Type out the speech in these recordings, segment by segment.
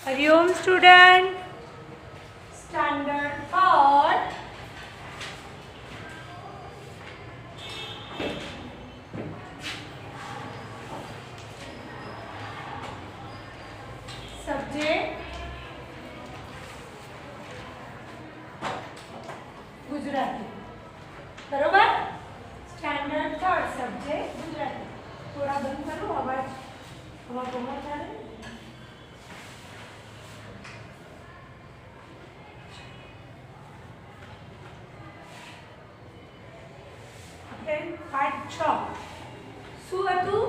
Hariom student standard third subject Gujarati बरोबर। Standard third subject Gujarati. थोड़ा बंद करो अवाज हवा बहुत आ रही। पाठ 6 શું હતું?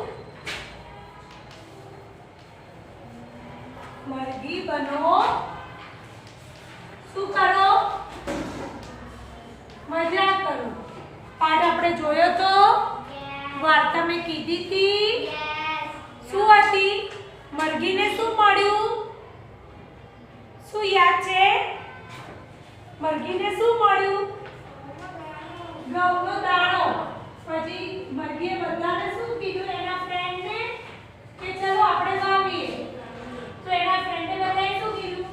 મરઘી બનો, શું કરો? મજા કરો। પાઠ આપણે જોયો તો, વાર્તા મેં કીધી હતી, શું હતી? મરઘીને શું મળ્યું? શું યાદ છે? મરઘીને શું મળ્યું? ઘઉંનો દાણો। પછી મરઘીએ બધાને શું કીધું એના ફ્રેન્ડને કે ચલો આપણે વાવીએ। તો એના ફ્રેન્ડે બધાએ શું કીધું?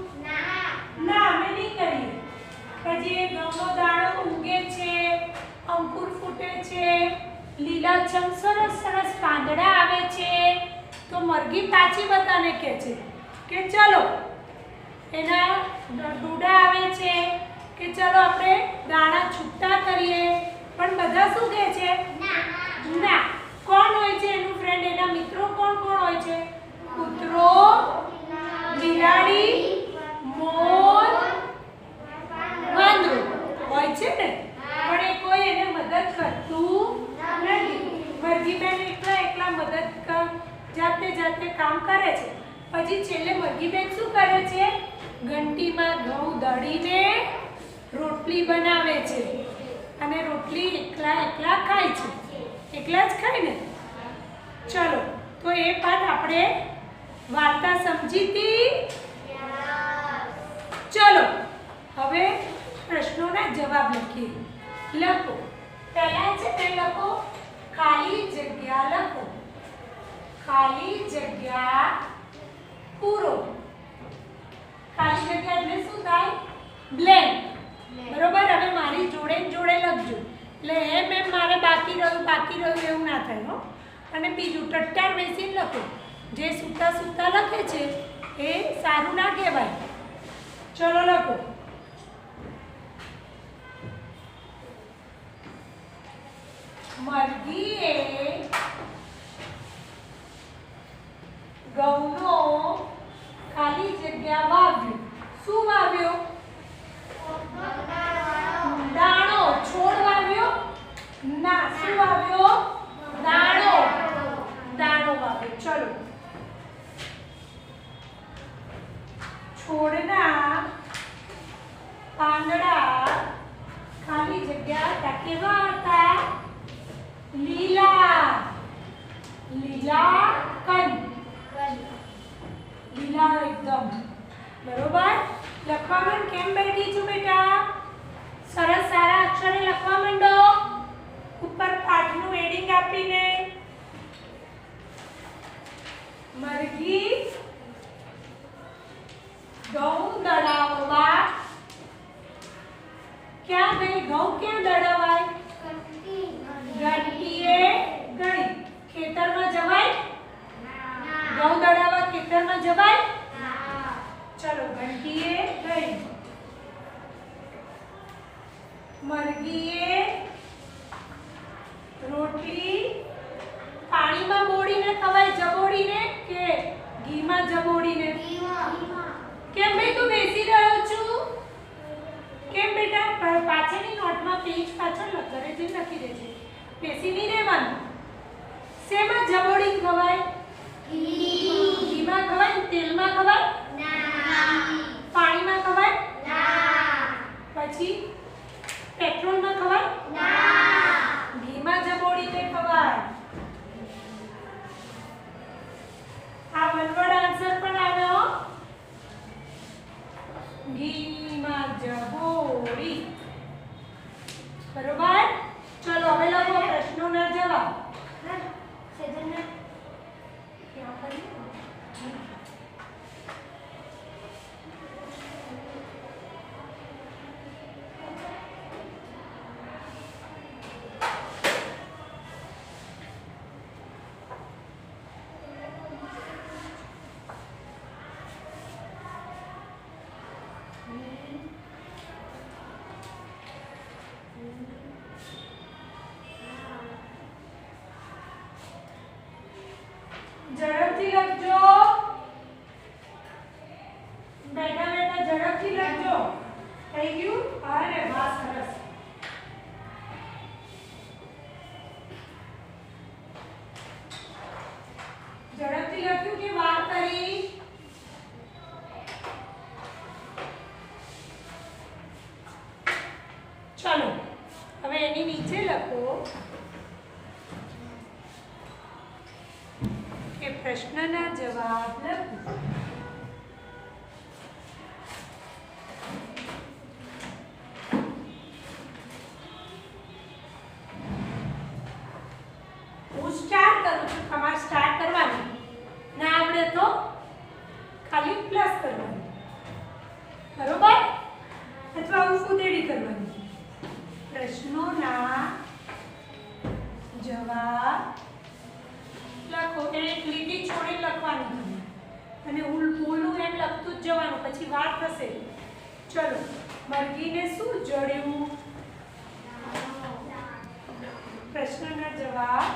ના અમે નહીં કરીએ। પછી એ ઘઉંનો દાણો ઉગે છે, અંકુર ફૂટે છે, લીલાછમ સરસ સરસ પાંદડા આવે છે। તો મરઘી પાછી બધાને કહે છે કે ચલો, એના ડૂડા આવે છે કે ચલો આપણે દાણા છૂટા કરીએ। પણ બધા શું કહે છે? ના। કોણ હોય છે એનું ફ્રેન્ડ? એના મિત્રો કોણ કોણ હોય છે? કૂતરો, બિલાડી, મોર, વાંદરું હોય છે ને। પણ એ કોઈ એને મદદ કરતું નથી। મરઘીબેન એકલા મદદ જાતે જાતે કામ કરે છે। પછી છેલ્લે મરઘીબેન શું કરે છે? ઘંટીમાં ઘઉં દળીને રોટલી બનાવે છે અને રોટલી એકલા ખાય છે। એકલા જ ખાય ને। ચલો, તો એ પાઠ આપણે વાર્તા સમજીતી। ચલો હવે પ્રશ્નોના જવાબ લખીએ। લખો, પહેલા છે તે લખો ખાલી જગ્યા લખો। ખાલી જગ્યા પૂરો। ખાલી જગ્યા એટલે શું થાય? બ્લેન્ક। બરોબર। હવે મારી જોડે જોડે લખજો, એટલે એમ મારે બાકી રહ્યું એવું ના થાય હો। અને બીજું ટટ્ટાર બેસીને લખો। જે સૂતા સૂતા લખે છે એ સારું ના કહેવાય। ચલો લખો। મરઘીએ ઘઉંનો ખાલી જગ્યા વાવ્યું। શું વાવ્યો? દાણો। છોડ વાવ્યો? ના। શું વાવ્યો? દાણો। દાણો વાવ્યો। ચલો, છોડના પાંદડા ખાલી જગ્યા હતા, કેવા હતા? લીલા। લીલા લીલા એકદમ બરોબર। લખવા માંડ। કેમ બેઠી છું બેટા? સરસ સારા અક્ષરે લખવા માંડો, ઉપર પાઠનું હેડિંગ આપીને। મરઘી ઘઉં દળાવવા ક્યાં ગઈ? ઘઉં ક્યાં દળાવાય? ઘંટીએ ગઈ। ખેતરમાં જવાય? ઘઉં દળાવવા ખેતરમાં જવાય? ચલો, ઘંટીએ ગઈ। મરઘીએ રોટલી પાણીમાં બોળીને ખવાય? જબોડીને કે ઘીમાં જબોડીને? કેમ ભાઈ તું બેસી રહ્યો છું? કેમ બેટા? પાછળની નોટમાં પેજ પાછળ ઘરે જઈને લખી દેજે। બેસી નહીં રહેવાનું। શેમાં જબોડીને ખવાય? ઘીમાં ખવાય? તેલમાં ખવાય? પાણીમાં ખવાય? પછી પેટ્રોલમાં ખવાય? ઘીમાં જબોડીને ખવાય। આ વનવર્ડ આન્સર પણ આવ્યો। ઘીમાં જબોડી। બરોબર। ચલો હવે લખો પ્રશ્નોના જવાબ। બેઠા બેઠા ઝડપથી લખજો. થઈ ગયું? અરે વાહ, સરસ. ઝડપથી લખ્યું કે વાર કરી? ચલો હવે એની નીચે લખો કે પ્રશ્નના જવાબ લખો. હું સ્ટાર્ટ કરું છું, તમારે સ્ટાર્ટ કરવાનું. ના આવડે તો ખાલી પ્લસ કરવાનું, બરોબર? અથવા હું ફૂદેડી કરવાની. પ્રશ્નોના જવાબ લખો. એક લીટી છોડી લખવાનું તમે, અને હું બોલું એમ લખતું જ જવાનું, પછી વાત થશે. ચલો, મરઘીને શું જડ્યું? પ્રશ્નના જવાબ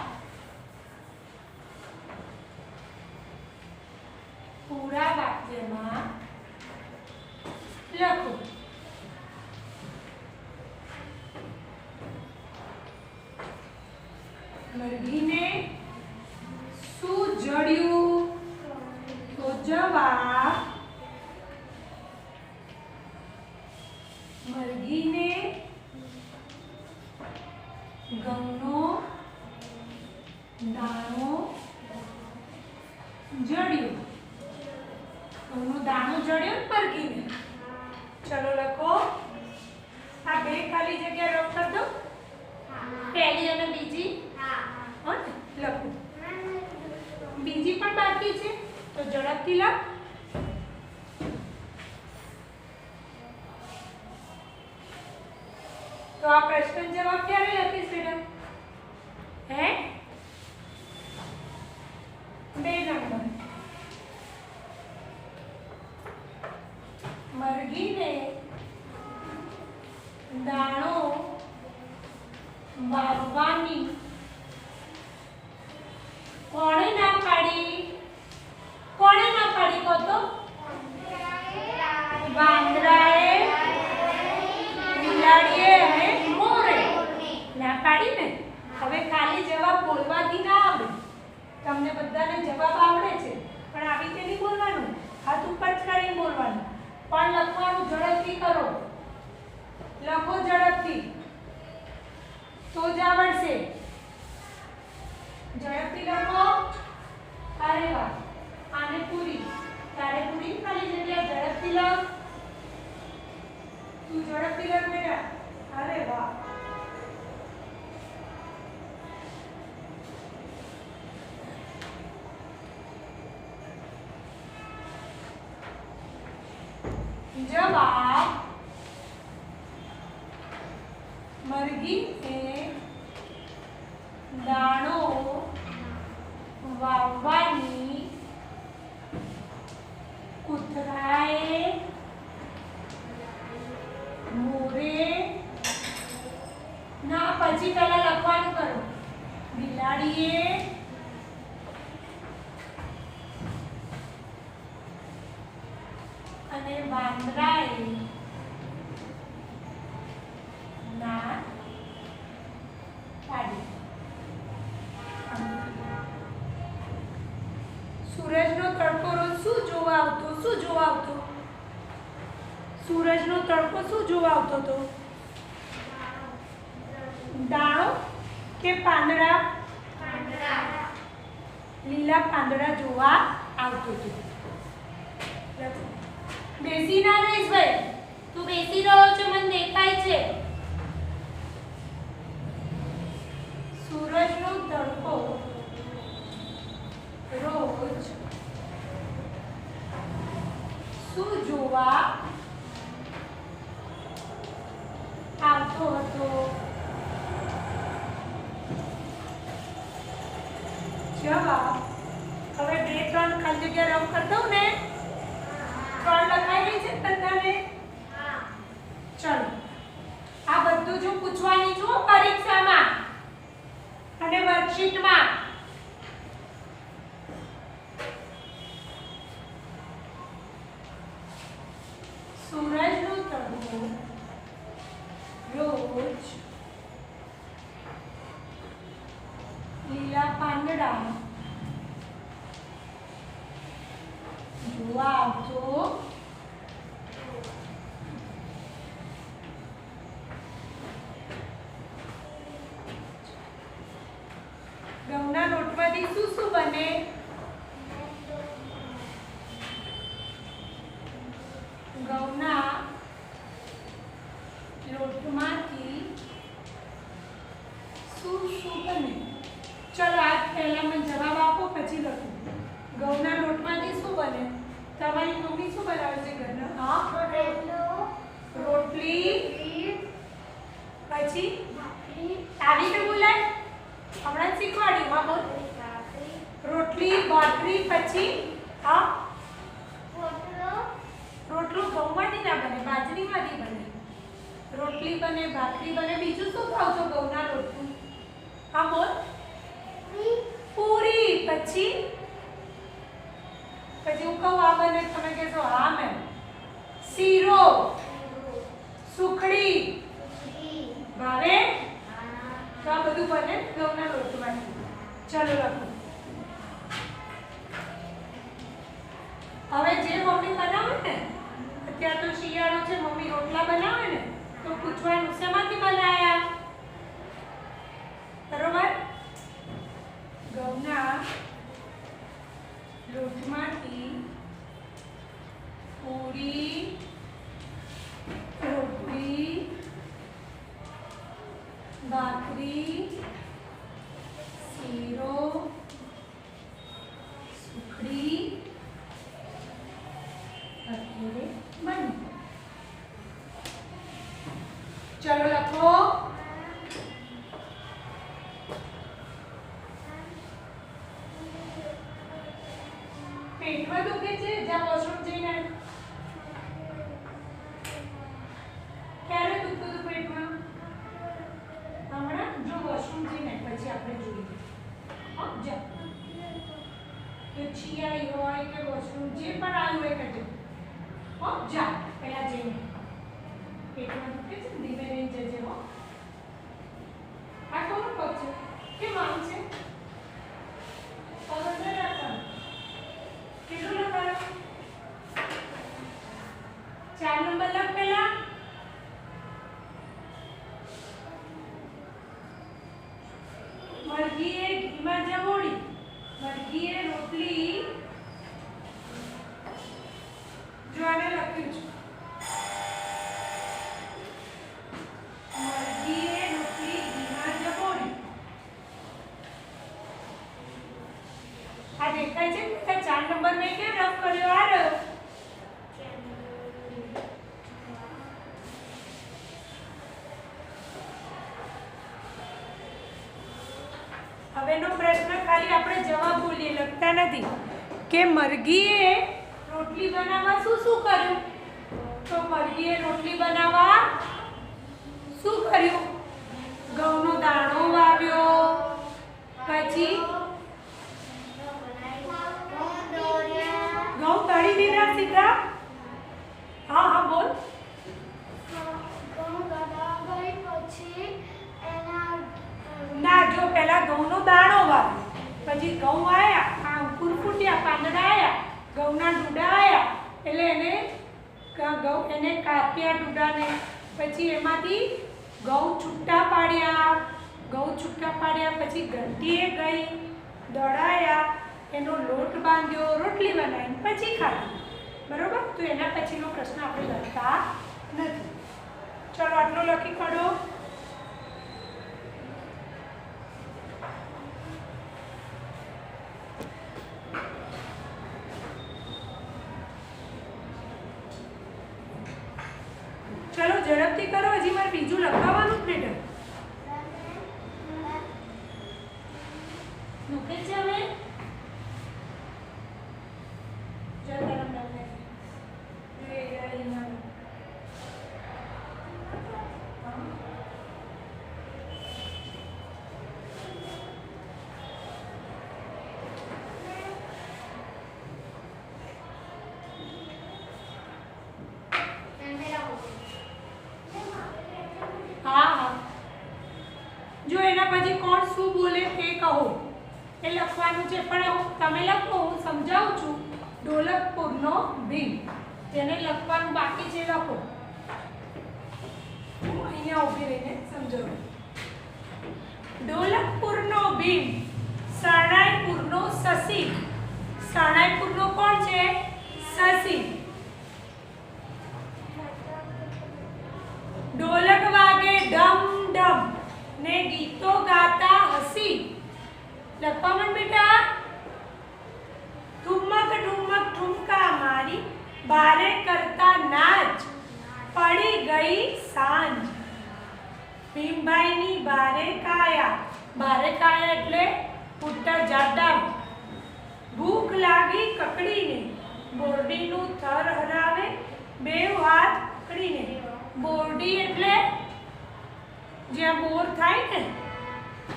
પૂરા વાક્યમાં લખો. મરઘીને શું જડ્યું? તો જવાબ મરઘીને ઘઉંનો દાણો જડ્યો. ઘઉંનો દાણો જડ્યો મરઘીને. ચલો લખો. આ બે ખાલી જગ્યા રફ કરી દો, પહેલી અને બીજી. હા, લખો. બીજી પણ બાકી છે તો ઝડપથી લખ. તો આ પ્રશ્ન જવાબ ક્યારે લખીશ બેટા? હે? 2 નંબર. મરઘીને દાણો વાવવાની કોણે ના પાડી? કોણે ના પાડી કહો તો? વાંદરાએ, બિલાડીએ અને મોરે ના પાડી ને. હવે ખાલી જવાબ બોલવાથી ના આવડે. તમને બધાને જવાબ આવડે છે, પણ આવી રીતે નહીં બોલવાનું, હાથ ઉપર જ કરીને બોલવાનું. પણ લખવાનું ઝડપથી કરો. લખો ઝડપથી, તો જ આવડશે. ઝડપથી લખો. અરે વાહ, આને પૂરી, તારે પૂરી ખાલી જગ્યા. ઝડપથી લખ. તું ઝડપથી લખ બેટા. અરે વાહ. જવાબ મરઘીને દાણો વાવવાની કૂતરાએ, મોરે ના, પછી પહેલા લખવાનું કરો. બિલાડીએ, અને વાંદરાએ ના પાડી. સૂરજનો તડકો રોજ શું જોવા આવતો? શું જોવા આવતો? સૂરજનો તડકો શું જોવા આવતો હતો? દાણો કે પાંદડા? લીલા પાંદડા જોવા આવતો હતો. બેસી ના રહીશ ભાઈ, તું બેસી રહ્યો છો, મને દેખાય છે. સૂરજનો તડકો રોજ શું જોવા આવતો હતો? જવાબ. હવે 2-3 ખાલી જગ્યા રફ કરી દઉં ને? 3 લખાઈ ગઈ છે બધાને? ચલો, આ બધું જો પૂછવાની છો પરીક્ષામાં અને વર્કશીટમાં. સૂરજનો તડકો રોજ લીલા પાંદડા જોવા આવતો ઘઉંના લોટમાંથી શું શું બને? ઘઉંના લોટમાંથી શું શું બને? ચલો આજ પહેલા મને જવાબ આપો પછી લખું. ઘઉંના લોટમાંથી શું બને? તમારી મમ્મી શું બનાવે છે ઘરના? હા, રોટલી પછી આવી રીતે બોલાય. હમણાં શીખવાડ્યું. હા બોલ. રોટલી ભાખરી પછી હા રોટલું ઘઉંમાંથી ના બને, બાજરીમાંથી બને. રોટલી બને, ભાખરી બને. બીજું શું ખાવ છો ઘઉંના લોટનું? હા બોલ. પૂરી પછી હું કહું આ બને તમે કહેશો હા મેમ. શીરો, સુખડી ભાવે તો આ બધું બને ઘઉંના લોટમાંથી. ચલો લખો. હવે જે મમ્મી બનાવે ને, અત્યારે તો શિયાળો છે, મમ્મી રોટલા બનાવે ને તો પૂછવાનું શેમાંથી બનાયા? બરોબર. ઘઉંના લોટમાંથી પૂરી, રોટલી, ભાખરી, શીરો, સુખડી વગેરે બને. ચલો લખો. પેટમાં દુખે છે? જ્યાં વોશરૂમ જઈને ક્યારે દુખતું હતું પેટમાં? હમણાં જો વોશરૂમ જઈને પછી આપણે જોઈએ. હા જા તો છી આવી હોય કે વોશરૂમ જે પણ આવ્યું હોય કરજો. હા જા પહેલા જઈને. પેટમાં દુખે છે ધીમે ધીમે જજે. હો આ કોનો પગ છે? કેમ આમ છે? પગ અંદર રાખવાનું. કેટલું લખવાનું? 4 નંબર લખ પહેલા. મરઘીએ ઘીમાં જમોડી. મરઘીએ રોટલી જો આને લખ્યું છે. મરઘીએ રોટલી ઘીમાં જમોડી. આ દેખાય છે? 4 નંબર મેં કેમ રફ કર્યો? આ રહ્યો. હવેનો પ્રશ્ન ખાલી આપણે જવાબ બોલીએ, લખતા નથી. કે મરઘીએ રોટલી બનાવવા શું શું કર્યું? તો મરઘીએ રોટલી બનાવવા શું કર્યું? ઘઉંનો દાણો વાવ્યો, પછી ઘઉં તળી દીધા સીધા. હા હા બોલ. ના જો પહેલા ઘઉંનો દાણો વાવ્યો, પછી ઘઉં આયા, અંકુર ફૂટ્યા, પાંદડા આયા, ઘઉંના ડૂડા આયા, એટલે એને કાપ્યા ડૂડાને. પછી એમાંથી ઘઉં છૂટા પાડ્યા. પછી ઘંટીએ ગઈ, દળાયા, એનો લોટ બાંધ્યો, રોટલી બનાવી, પછી ખાધી. બરોબર. તો એના પછીનો પ્રશ્ન આપણે લખતા નથી. ચલો આટલો લખી કાઢો. ચલો ઝડપથી કરો. હજી મારે બીજું લખાવવાનું જ બેટા. મૂકે છે હવે જો એના પછી કોણ શું બોલે તે કહો એ લખવાનું છે, પણ તમે લખો, હું સમજાવું છું. ઢોલકપુરનો ભીમ, જેને લખવાનું બાકી છે લખો. હું અહીંયા ઊભી રહીને સમજાવું. ઢોલકપુરનો ભીમ, શરણાઈપુરનો શશી. શરણાઈપુરનો કોણ છે? શશી. ઢોલક વાગે ડમ ડમ ને ગીતો ગાતા હસી. લખવા માંડ બેટા. ઠુમક ઠુમક ઠુમકા મારી, બારે કરતા નાચ, પડી ગઈ સાંજ. ભીમભાઈની બારે કાયા. બારે કાયા એટલે પુટ્ટા જાડા. ભૂખ લાગી કકડીને, બોરડીનું થર હરાવે, બેવ હાથ પકડીને. બોરડી એટલે જ્યાં બોર થાય ને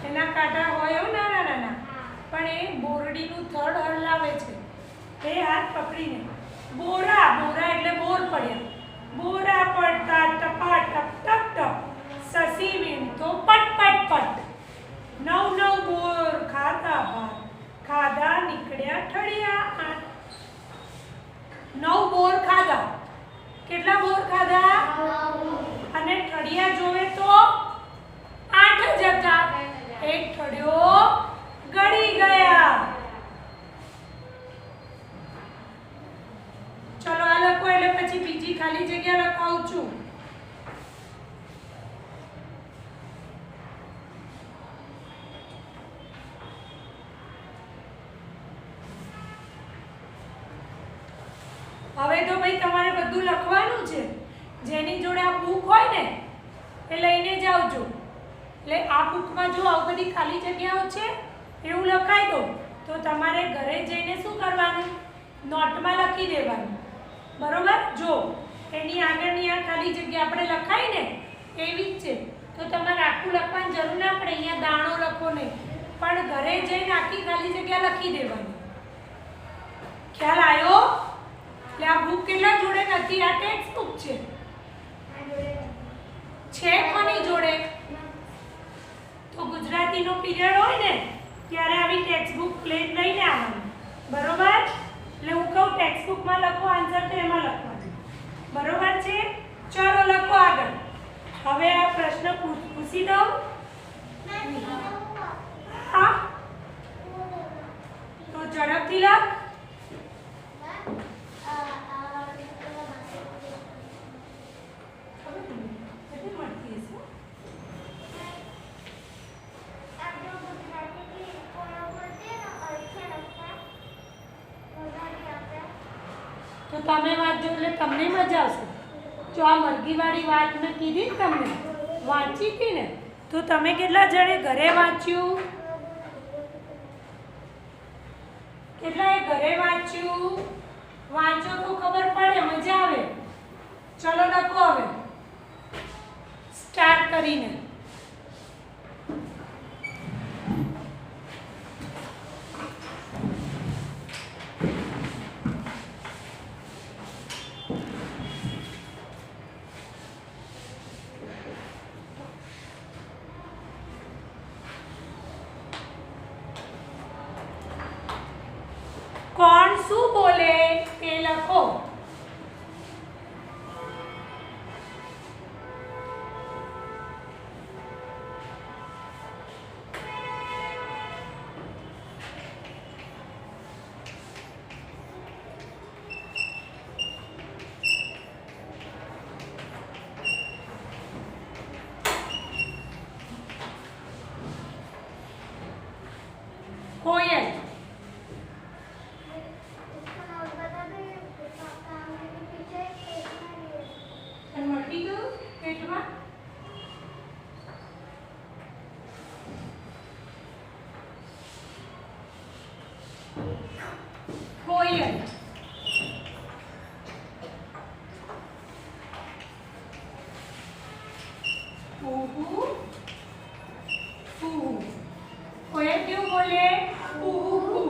એના કાંટા હોય એવું નાના નાના, પણ એ બોરડીનું થડ હલાવે છે એ હાથ પકડીને. બોરા, બોરા એટલે બોર પડ્યા. બોરા પડતા ટપા ટપ ટપ ટપ, શશી વીણતો પટ પટ પટ. નવ નવ બોર ખાતા ભાત, ખાધા નીકળ્યા ઠળિયા આઠ. 9 બોર ખાધા. કેટલા બોર ખાધા? 9. અને ઠળિયા જોવે તો 8 જ હતા. એક ઠળિયો ગળી ગયા. ચલો આ લખો એટલે પછી બીજી ખાલી જગ્યા લખાવું છું. હવે તો ભાઈ તમારે બધું લખવાનું છે. જેની જોડે આ બુક હોય ને એ લઈને જાવજો. એટલે આ બુકમાં જો આ બધી ખાલી જગ્યાઓ છે એવું લખાઈ દો, તો તમારે ઘરે જઈને શું કરવાનું? નોટમાં લખી દેવાનું. બરોબર? જો એની આગળની આ ખાલી જગ્યા આપણે લખાઈ ને એવી જ છે, તો તમારે આખું લખવાની જરૂર ના પડે. અહીંયા દાણો લખો નહીં, પણ ઘરે જઈને આખી ખાલી જગ્યા લખી દેવાની. ખ્યાલ આવ્યો? એટલે આ બુક કેટલા જોડે નથી? આ ટેક્સ્ટ બુક છે કોની જોડે? તો ગુજરાતીનો પીરિયડ હોય ને ત્યારે આવી ટેક્સ્ટ બુક પ્લેન લઈને આવવાની. બરોબર? એટલે હું કહું ટેક્સ્ટ બુકમાં લખો આન્સર તો એમાં લખવાનું. બરોબર છે? ચલો લખો આગળ. હવે આ પ્રશ્ન પૂછી દઉં. હા, તો ઝડપથી લખ. તો તમે વાંચજો એટલે તમને મજા આવશે. જો આ મરઘીવાળી વાત મેં કીધી ને તમને, વાંચી હતી ને, તો તમે કેટલા જણે ઘરે વાંચ્યું? કેટલાએ ઘરે વાંચ્યું? વાંચો તો ખબર પડે, મજા આવે. ચલો લખો હવે સ્ટાર્ટ કરીને. કોણ શું બોલે તે લખો. કોયલ. કોયલ. ઉહુ ઉહુ. કોયલ કેવું બોલે? ઉહુ ઉહુ.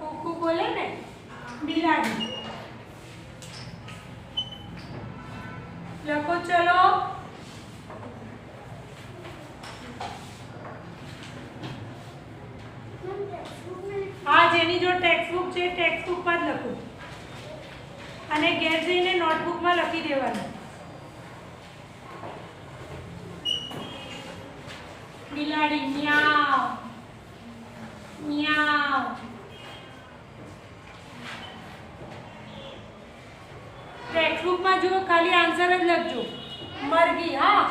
ઉહુ બોલે ને બિલાડી. લખો ચલો. છે ટેક્સ્ટ બુક માં જ લખો અને ઘેર જઈને નોટબુક માં લખી દેવાનું. બિલાડી મ્યાઉ મ્યાઉ. ટેક્સ્ટ બુક માં જો ખાલી આન્સર જ લખજો. મરઘી. હા,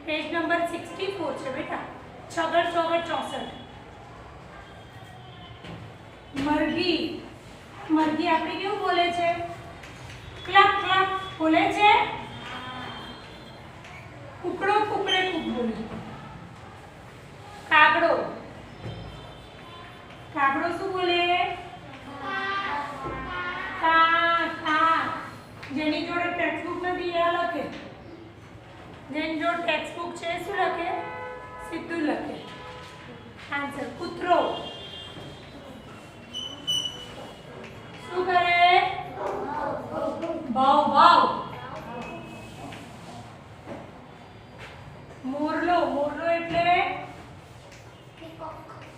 पेज नंबर 64 છે બેટા. 6 64. મરઘી. મરઘી આપણે કેવું બોલે છે? ક્લક ક્લક બોલે છે. કુકડો કુકડે કુક બોલે. કાગડો. કાગડો શું બોલે? કા કા. જેની જોડે ટેક્સ્ટ બુક નથી એ લખે. જેની જોડે ટેક્સ્ટ બુક છે શું લખે? સીધું લખે. આન્સર કૂતરો. શું કરે? ભાવ ભાવ. મોરલો. મોરલો એટલે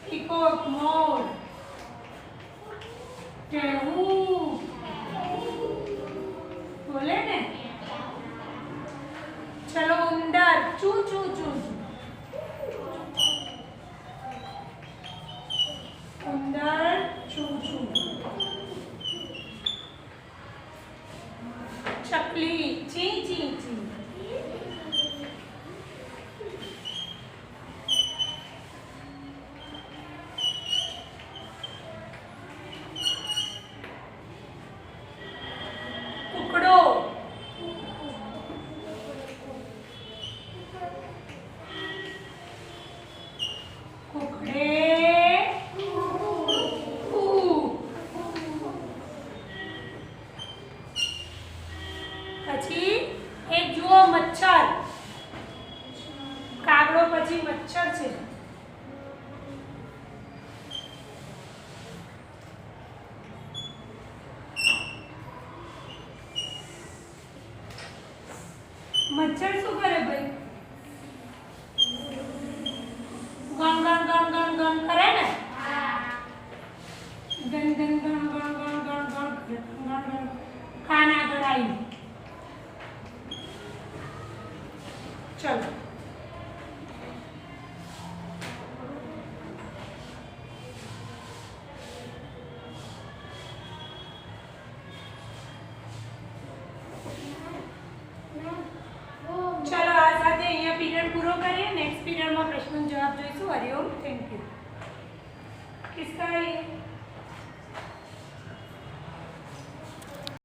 પીકોક મોર. ટેહું બોલે ને. चलो उंदर. चू चू चू. उंदर चू चू. चकली. ची ची ची. कुकड़ो. પછી એક જુઓ મચ્છર. કાગડો પછી મચ્છર છે. મચ્છર શું કરે ભાઈ? ગણ ગણ ગણ ગણ ગણ કરે ને. ગણ ગણ ગણ ગણ ગણ ગણ ગણ ગણ ગણ. કાન આગળ આવી. चलो चलो आ साथे અહીંયા પીરિયડ પૂરો કરીએ. નેક્સ્ટ પીરિયડમાં પ્રશ્નનો જવાબ જોઈશું. હરિઓમ. Thank you. किसका है?